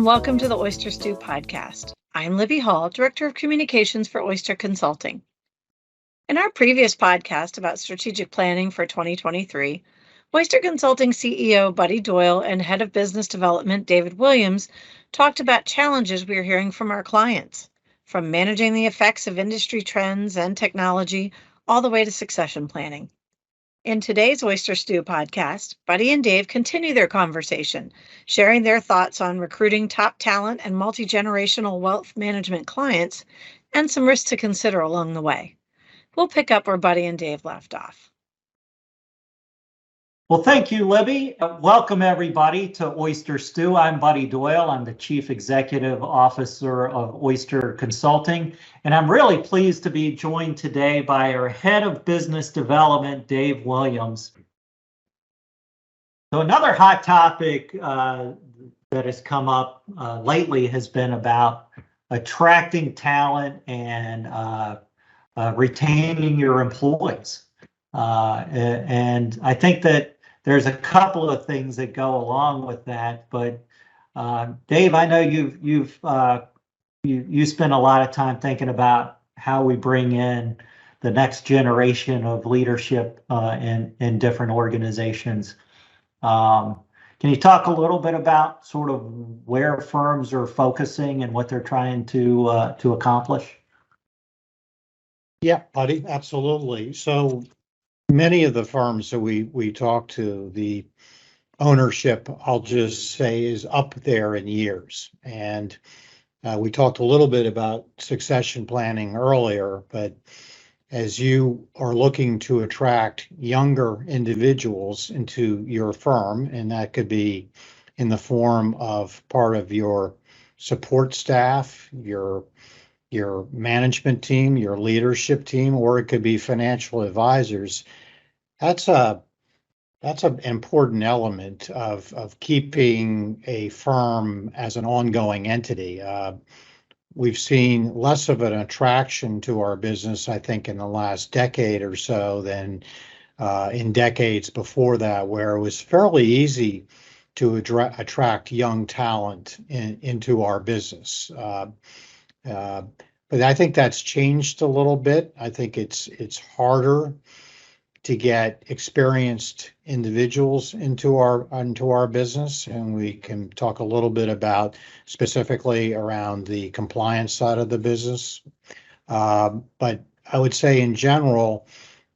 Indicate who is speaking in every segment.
Speaker 1: and welcome to the Oyster Stew podcast. I'm Libby Hall, Director of Communications for Oyster Consulting. In our previous podcast about strategic planning for 2023, Oyster Consulting CEO Buddy Doyle and Head of Business Development David Williams talked about challenges we are hearing from our clients, from managing the effects of industry trends and technology all the way to succession planning. In today's Oyster Stew podcast, Buddy and Dave continue their conversation, sharing their thoughts on recruiting top talent and multi-generational wealth management clients, and some risks to consider along the way. We'll pick up where Buddy and Dave left off.
Speaker 2: Well, thank you, Libby. Welcome, everybody, to Oyster Stew. I'm Buddy Doyle. I'm the Chief Executive Officer of Oyster Consulting, and I'm really pleased to be joined today by our Head of Business Development, Dave Williams. So another hot topic that has come up lately has been about attracting talent and retaining your employees. And I think that there's a couple of things that go along with that, but Dave, I know you spend a lot of time thinking about how we bring in the next generation of leadership in different organizations. Can you talk a little bit about sort of where firms are focusing and what they're trying to accomplish?
Speaker 3: Yeah, Buddy, absolutely. So many of the firms that we talk to, the ownership, I'll just say, is up there in years. And we talked a little bit about succession planning earlier, but as you are looking to attract younger individuals into your firm, and that could be in the form of part of your support staff, your management team, your leadership team, or it could be financial advisors. That's an important element of keeping a firm as an ongoing entity. We've seen less of an attraction to our business, I think, in the last decade or so than in decades before that, where it was fairly easy to attract young talent into our business. But I think that's changed a little bit. I think it's harder to get experienced individuals into our business, and we can talk a little bit about specifically around the compliance side of the business. But I would say in general,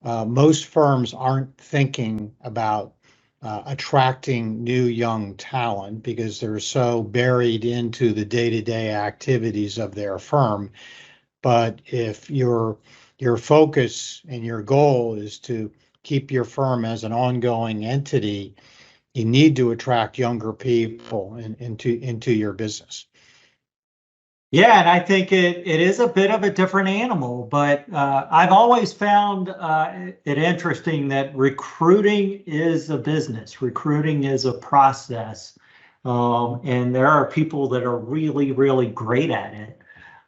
Speaker 3: most firms aren't thinking about attracting new young talent because they're so buried into the day-to-day activities of their firm. But if your focus and your goal is to keep your firm as an ongoing entity, you need to attract younger people into your business.
Speaker 2: Yeah, and I think it is a bit of a different animal, but I've always found it interesting that recruiting is a business. Recruiting is a process, and there are people that are really, really great at it,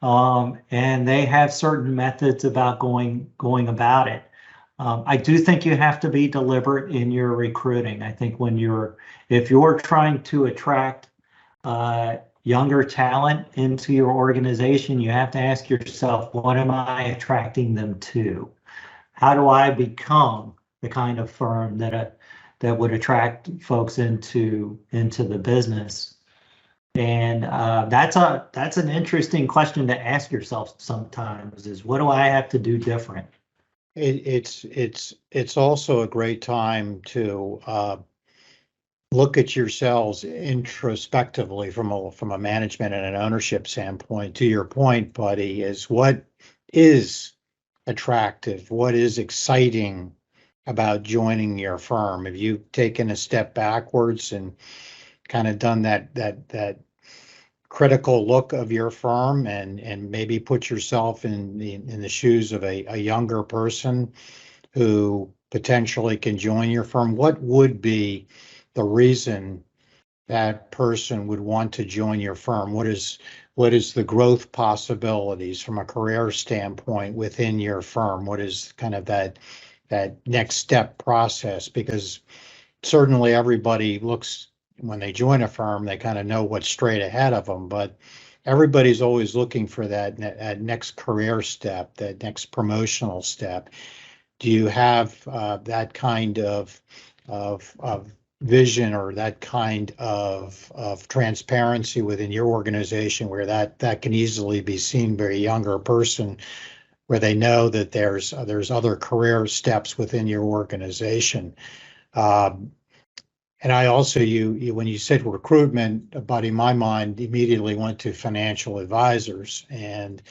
Speaker 2: and they have certain methods about going about it. I do think you have to be deliberate in your recruiting. I think if you're trying to attract younger talent into your organization, you have to ask yourself, what am I attracting them to? How do I become the kind of firm that would attract folks into the business? And that's an interesting question to ask yourself sometimes, is what do I have to do different?
Speaker 3: It's also a great time to look at yourselves introspectively from a management and an ownership standpoint. To your point, Buddy, is what is attractive, what is exciting about joining your firm? Have you taken a step backwards and kind of done that critical look of your firm and maybe put yourself in the shoes of a younger person who potentially can join your firm? What would be the reason that person would want to join your firm? What is the growth possibilities from a career standpoint within your firm? What is kind of that next step process? Because certainly everybody looks when they join a firm, they kind of know what's straight ahead of them, but everybody's always looking for that next career step, that next promotional step. Do you have that kind of vision or that kind of transparency within your organization where that can easily be seen by a younger person, where they know that there's other career steps within your organization? And I also, you when you said recruitment, buddy, my mind immediately went to financial advisors. And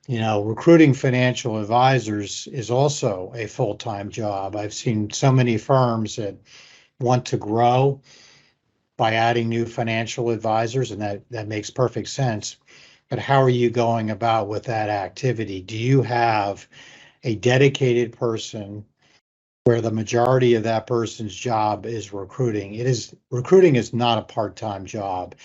Speaker 3: recruiting financial advisors is also a full-time job. I've seen so many firms that want to grow by adding new financial advisors, and that makes perfect sense. But how are you going about with that activity? Do you have a dedicated person where the majority of that person's job is recruiting? Recruiting is not a part-time job,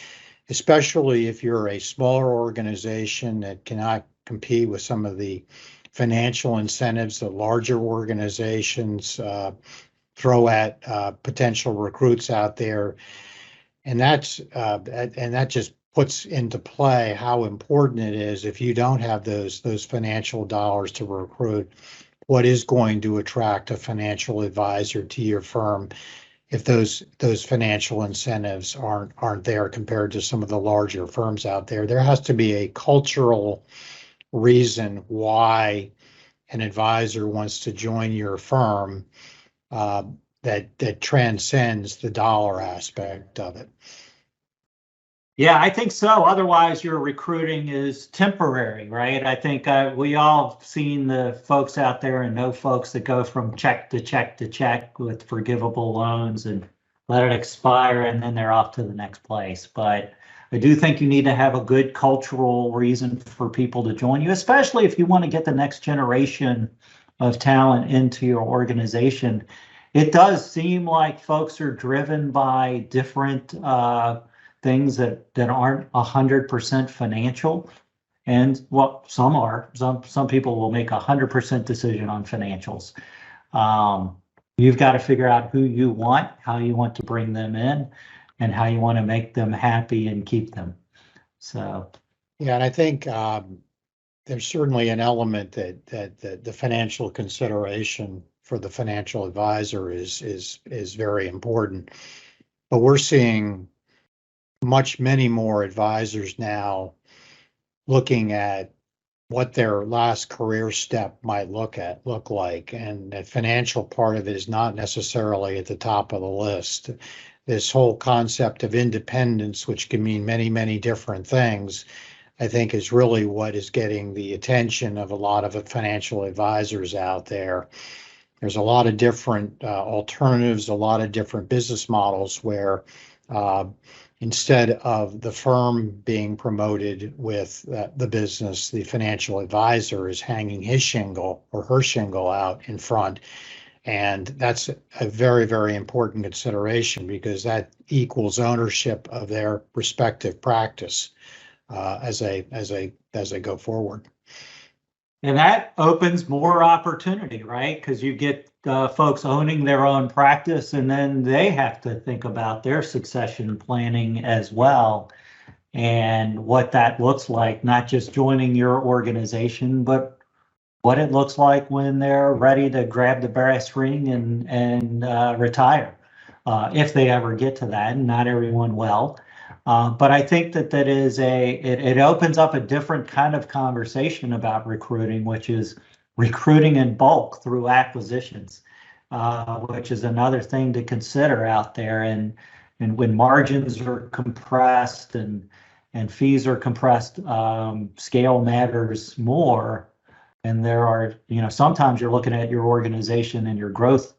Speaker 3: especially if you're a smaller organization that cannot compete with some of the financial incentives that larger organizations throw at potential recruits out there. And that just puts into play how important it is, if you don't have those financial dollars to recruit, what is going to attract a financial advisor to your firm if those financial incentives aren't there compared to some of the larger firms out there. There has to be a cultural reason why an advisor wants to join your firm that transcends the dollar aspect of it.
Speaker 2: Yeah, I think so. Otherwise, your recruiting is temporary, right? I think we all seen the folks out there and know folks that go from check to check to check with forgivable loans and let it expire, and then they're off to the next place. But I do think you need to have a good cultural reason for people to join you, especially if you want to get the next generation of talent into your organization. It does seem like folks are driven by different things that aren't 100% financial. And well, some are. Some people will make 100% decision on financials. You've got to figure out who you want, how you want to bring them in, and how you want to make them happy and keep them. So
Speaker 3: yeah, and I think there's certainly an element that the financial consideration for the financial advisor is very important. But we're seeing many more advisors now looking at what their last career step might look like, and the financial part of it is not necessarily at the top of the list. This whole concept of independence, which can mean many different things, I think is really what is getting the attention of a lot of the financial advisors out there. There's a lot of different alternatives, a lot of different business models where instead of the firm being promoted with the business, the financial advisor is hanging his shingle or her shingle out in front. And that's a very important consideration, because that equals ownership of their respective practice as they go forward.
Speaker 2: And that opens more opportunity, right? Because you get folks owning their own practice, and then they have to think about their succession planning as well, and what that looks like, not just joining your organization, but what it looks like when they're ready to grab the brass ring and retire, if they ever get to that, and not everyone will. But I think that it opens up a different kind of conversation about recruiting, which is recruiting in bulk through acquisitions, which is another thing to consider out there. And when margins are compressed and fees are compressed, scale matters more. And there are, sometimes you're looking at your organization and your growth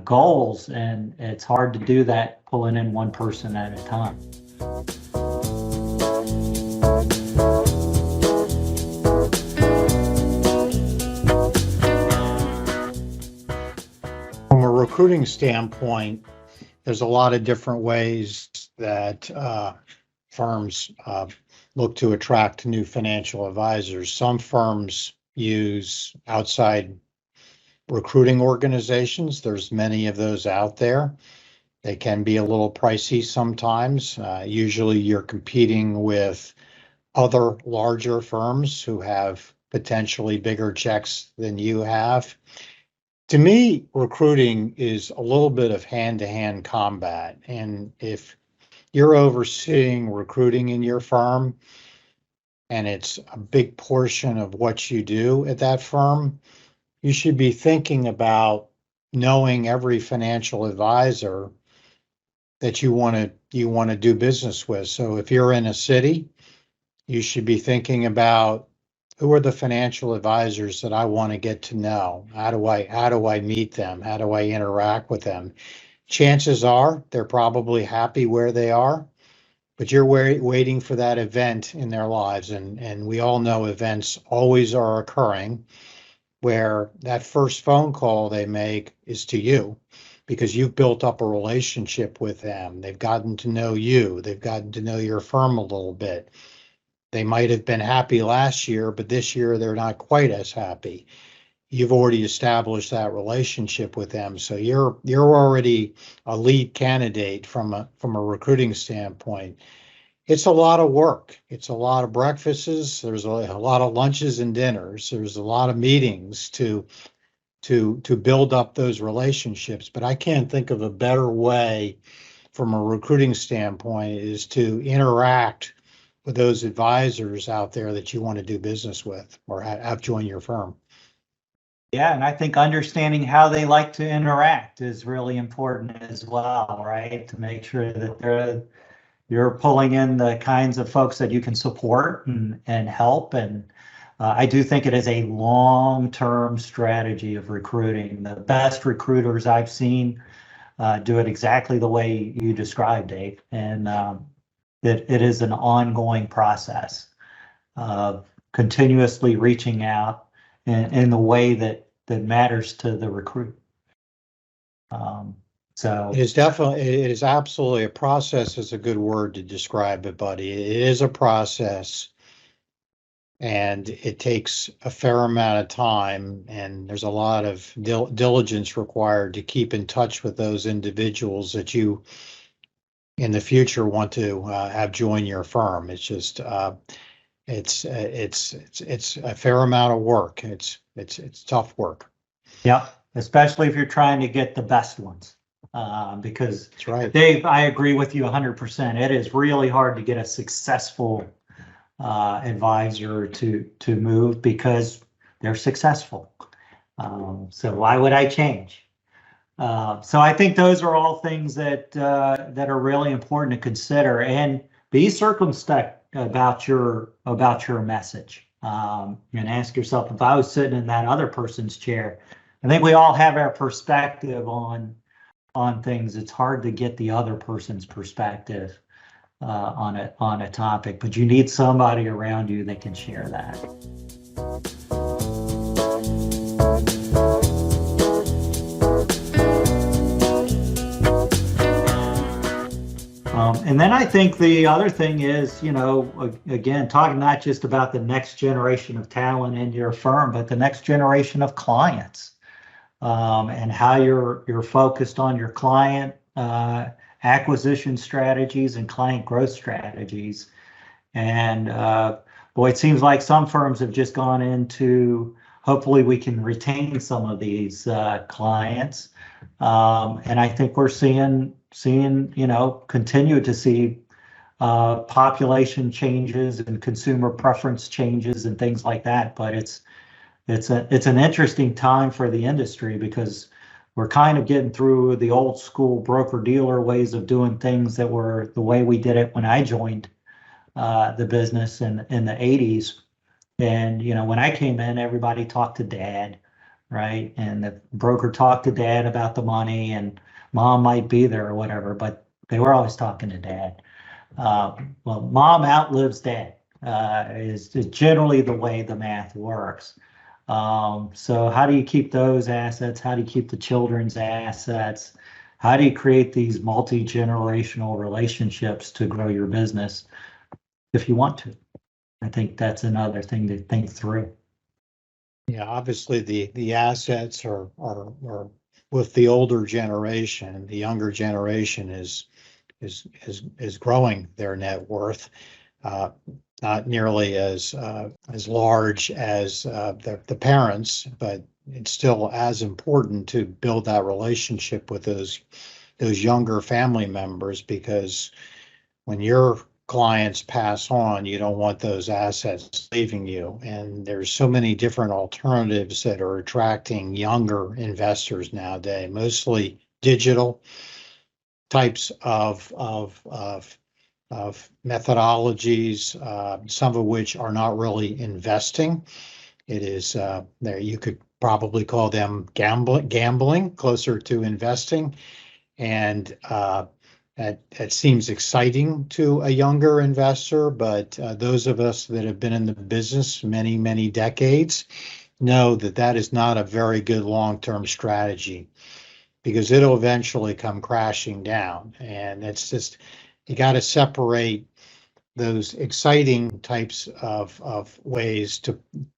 Speaker 2: goals, and it's hard to do that pulling in one person at a time.
Speaker 3: From a recruiting standpoint, there's a lot of different ways that firms look to attract new financial advisors. Some firms use outside recruiting organizations. There's many of those out there. They can be a little pricey sometimes. Usually you're competing with other larger firms who have potentially bigger checks than you have. To me, recruiting is a little bit of hand-to-hand combat. And if you're overseeing recruiting in your firm and it's a big portion of what you do at that firm, you should be thinking about knowing every financial advisor that you want to do business with. So if you're in a city, you should be thinking about who are the financial advisors that I want to get to know? How do I meet them? How do I interact with them? Chances are they're probably happy where they are, but you're waiting for that event in their lives. And we all know events always are occurring where that first phone call they make is to you because you've built up a relationship with them. They've gotten to know you. They've gotten to know your firm a little bit. They might have been happy last year, but this year they're not quite as happy. You've already established that relationship with them, so you're already a lead candidate from a recruiting standpoint. It's a lot of work. It's a lot of breakfasts. There's a lot of lunches and dinners. There's a lot of meetings to build up those relationships. But I can't think of a better way from a recruiting standpoint is to interact with those advisors out there that you want to do business with or have join your firm.
Speaker 2: Yeah, and I think understanding how they like to interact is really important as well, right? To make sure that you're pulling in the kinds of folks that you can support and help. And I do think it is a long-term strategy of recruiting. The best recruiters I've seen do it exactly the way you described, Dave. And it is an ongoing process of continuously reaching out in the way that matters to the recruit. So
Speaker 3: it is absolutely a process is a good word to describe it, buddy. It is a process and it takes a fair amount of time and there's a lot of diligence required to keep in touch with those individuals that you in the future want to have join your firm. It's just it's a fair amount of work. It's tough work.
Speaker 2: Yeah, especially if you're trying to get the best ones. Because
Speaker 3: that's right,
Speaker 2: Dave, I agree with you 100%. It is really hard to get a successful advisor to move because they're successful. So why would I change? So I think those are all things that are really important to consider and be circumspect about your message. And ask yourself, if I was sitting in that other person's chair, I think we all have our perspective on things. It's hard to get the other person's perspective on a topic, but you need somebody around you that can share that. And then I think the other thing is, again, talking not just about the next generation of talent in your firm, but the next generation of clients, and how you're focused on your client acquisition strategies and client growth strategies. And boy, it seems like some firms have just gone into, hopefully we can retain some of these clients. And I think we're seeing, continue to see population changes and consumer preference changes and things like that. But it's an interesting time for the industry because we're kind of getting through the old school broker dealer ways of doing things that were the way we did it when I joined the business in the 80s. And, when I came in, everybody talked to dad, right? And the broker talked to dad about the money and mom might be there or whatever, but they were always talking to dad. Well, mom outlives dad is generally the way the math works. So how do you keep those assets? How do you keep the children's assets? How do you create these multi-generational relationships to grow your business if you want to? I think that's another thing to think through.
Speaker 3: Yeah, obviously the assets are with the older generation, the younger generation is growing their net worth, not nearly as large as the parents, but it's still as important to build that relationship with those younger family members, because when your clients pass on, you don't want those assets leaving you. And there's so many different alternatives that are attracting younger investors nowadays, mostly digital types of methodologies, some of which are not really investing. It is there, you could probably call them gambling, closer to investing. And that seems exciting to a younger investor, but those of us that have been in the business many, many decades know that that is not a very good long-term strategy, because it'll eventually come crashing down. And it's just, you got to separate those exciting types of ways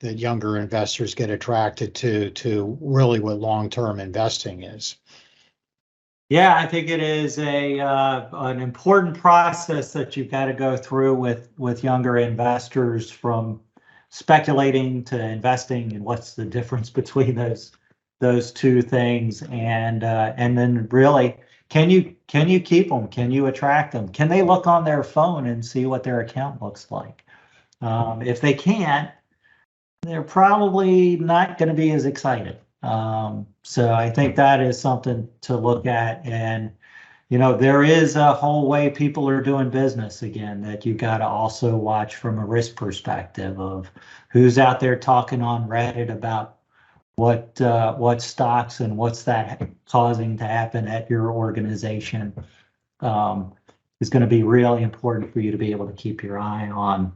Speaker 3: that younger investors get attracted to really what long-term investing is.
Speaker 2: Yeah, I think it is an important process that you've got to go through with younger investors, from speculating to investing, and what's the difference between those two things, and then really, can you keep them? Can you attract them? Can they look on their phone and see what their account looks like? If they can't, they're probably not going to be as excited. So I think that is something to look at. And, there is a whole way people are doing business again that you got to also watch from a risk perspective of who's out there talking on Reddit about what stocks and what's that causing to happen at your organization. Is going to be really important for you to be able to keep your eye on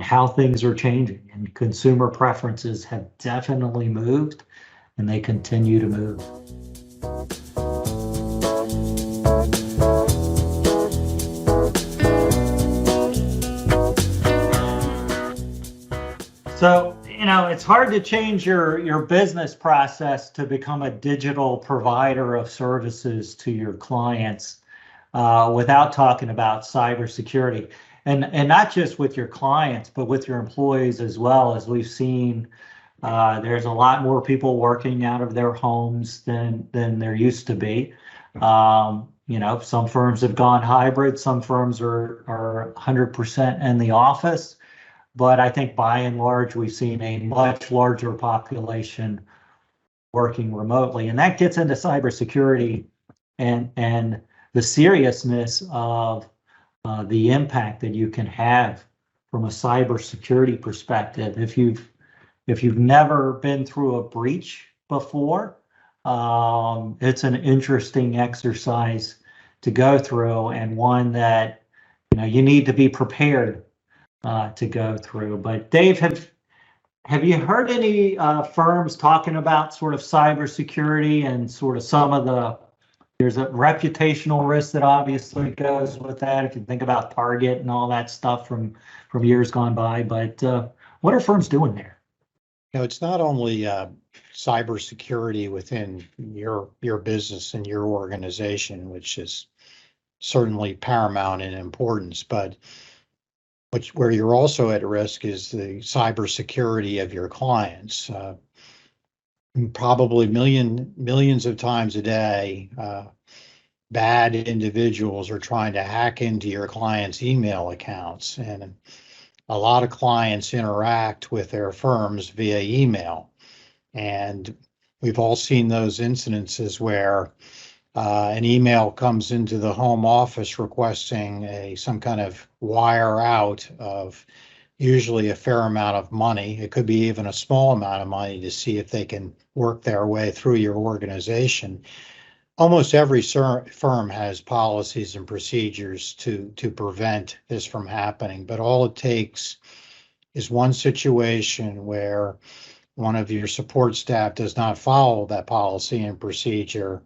Speaker 2: how things are changing, and consumer preferences have definitely moved, and they continue to move. So, it's hard to change your business process to become a digital provider of services to your clients without talking about cybersecurity. And not just with your clients, but with your employees as well. As we've seen, there's a lot more people working out of their homes than there used to be. Some firms have gone hybrid, some firms are 100% in the office. But I think by and large, we've seen a much larger population working remotely. And that gets into cybersecurity and the seriousness of the impact that you can have from a cybersecurity perspective. If you've never been through a breach before, it's an interesting exercise to go through, and one that you need to be prepared to go through. But Dave, have you heard any firms talking about sort of cybersecurity and sort of there's a reputational risk that obviously goes with that, if you think about Target and all that stuff from years gone by. But what are firms doing there?
Speaker 3: It's not only cybersecurity within your business and your organization, which is certainly paramount in importance, but where you're also at risk is the cybersecurity of your clients. Probably millions of times a day, bad individuals are trying to hack into your clients' email accounts, and a lot of clients interact with their firms via email. And we've all seen those incidences where an email comes into the home office requesting some kind of wire out of usually a fair amount of money. It could be even a small amount of money, to see if they can work their way through your organization. Almost every firm has policies and procedures to prevent this from happening, but all it takes is one situation where one of your support staff does not follow that policy and procedure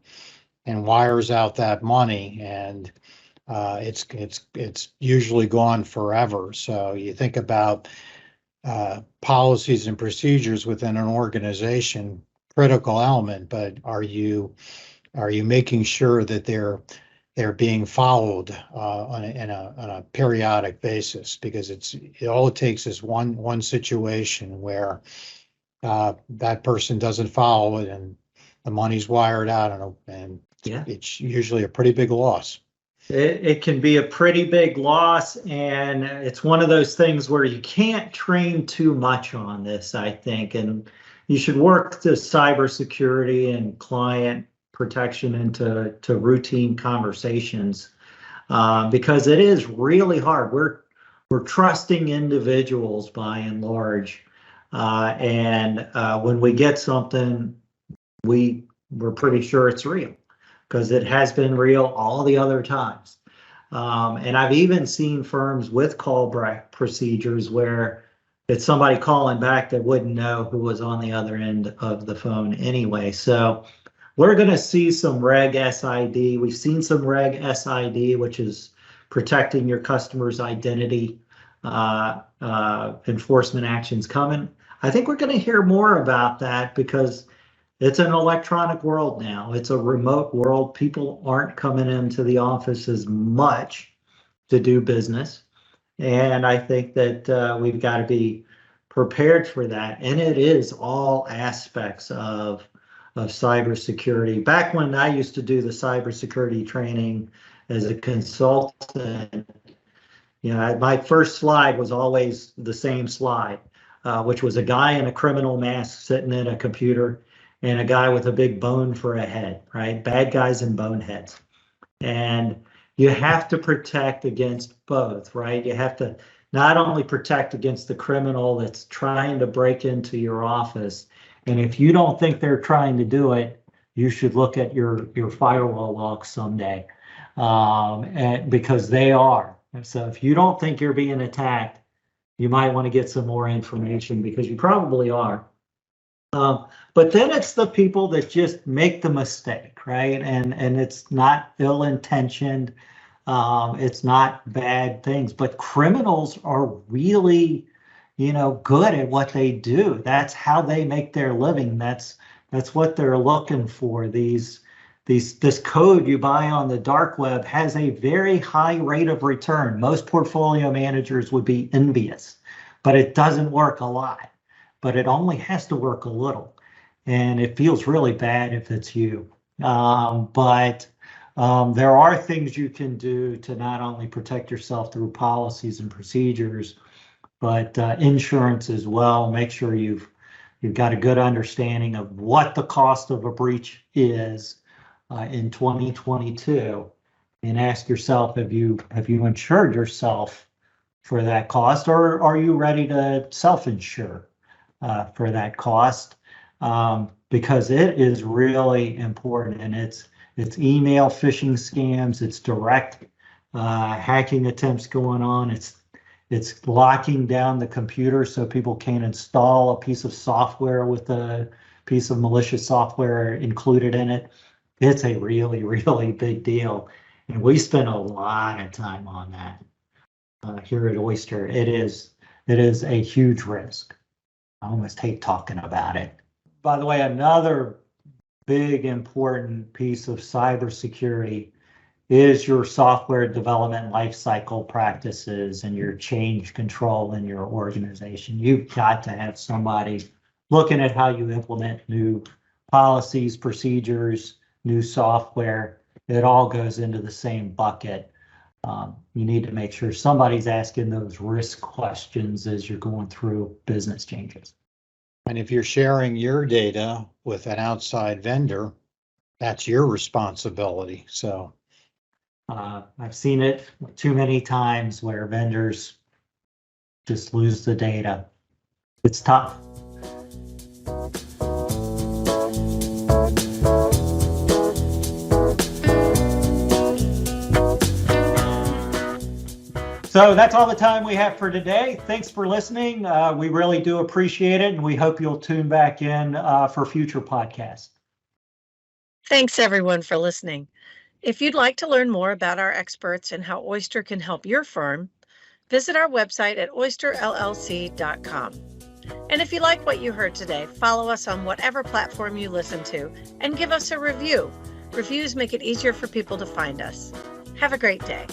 Speaker 3: and wires out that money, and it's usually gone forever. So you think about policies and procedures within an organization critical element, but are you making sure that they're being followed on a periodic basis? Because all it takes is one situation where that person doesn't follow it and the money's wired out, and
Speaker 2: Yeah.
Speaker 3: it's usually a pretty big loss.
Speaker 2: It can be a pretty big loss, and it's one of those things where you can't train too much on this, I think, and you should work the cybersecurity and client protection into routine conversations, because it is really hard. We're trusting individuals by and large, and when we get something, we're pretty sure it's real, because it has been real all the other times. And I've even seen firms with callback procedures where it's somebody calling back that wouldn't know who was on the other end of the phone anyway. So we're going to see some Reg SID. We've seen some Reg SID, which is protecting your customer's identity, enforcement actions coming. I think we're going to hear more about that because it's an electronic world now. It's a remote world. People aren't coming into the office as much to do business. And I think that we've got to be prepared for that. And it is all aspects of cybersecurity. Back when I used to do the cybersecurity training as a consultant, my first slide was always the same slide, which was a guy in a criminal mask sitting at a computer and a guy with a big bone for a head, right? Bad guys and boneheads. And you have to protect against both, right? You have to not only protect against the criminal that's trying to break into your office, and if you don't think they're trying to do it, you should look at your firewall logs someday, because they are. So if you don't think you're being attacked, you might want to get some more information, because you probably are. But then it's the people that just make the mistake, right? And it's not ill-intentioned. It's not bad things, but criminals are really, good at what they do. That's how they make their living. That's what they're looking for. This code you buy on the dark web has a very high rate of return. Most portfolio managers would be envious, but it doesn't work a lot. But it only has to work a little, and it feels really bad if it's you. But there are things you can do to not only protect yourself through policies and procedures, but insurance as well. Make sure you've got a good understanding of what the cost of a breach is in 2022, and ask yourself, have you insured yourself for that cost, or are you ready to self-insure for that cost? Because it is really important, and it's email phishing scams, it's direct hacking attempts going on, it's locking down the computer so people can't install a piece of software with a piece of malicious software included in it. It's a really, really big deal, and we spend a lot of time on that here at Oyster. It is a huge risk. I almost hate talking about it. By the way, another big important piece of cybersecurity is your software development lifecycle practices and your change control in your organization. You've got to have somebody looking at how you implement new policies, procedures, new software. It all goes into the same bucket. You need to make sure somebody's asking those risk questions as you're going through business changes.
Speaker 3: And if you're sharing your data with an outside vendor, that's your responsibility. So
Speaker 2: I've seen it too many times where vendors just lose the data. It's tough. So that's all the time we have for today. Thanks for listening. We really do appreciate it, and we hope you'll tune back in for future podcasts.
Speaker 1: Thanks, everyone, for listening. If you'd like to learn more about our experts and how Oyster can help your firm, visit our website at oysterllc.com. And if you like what you heard today, follow us on whatever platform you listen to and give us a review. Reviews make it easier for people to find us. Have a great day.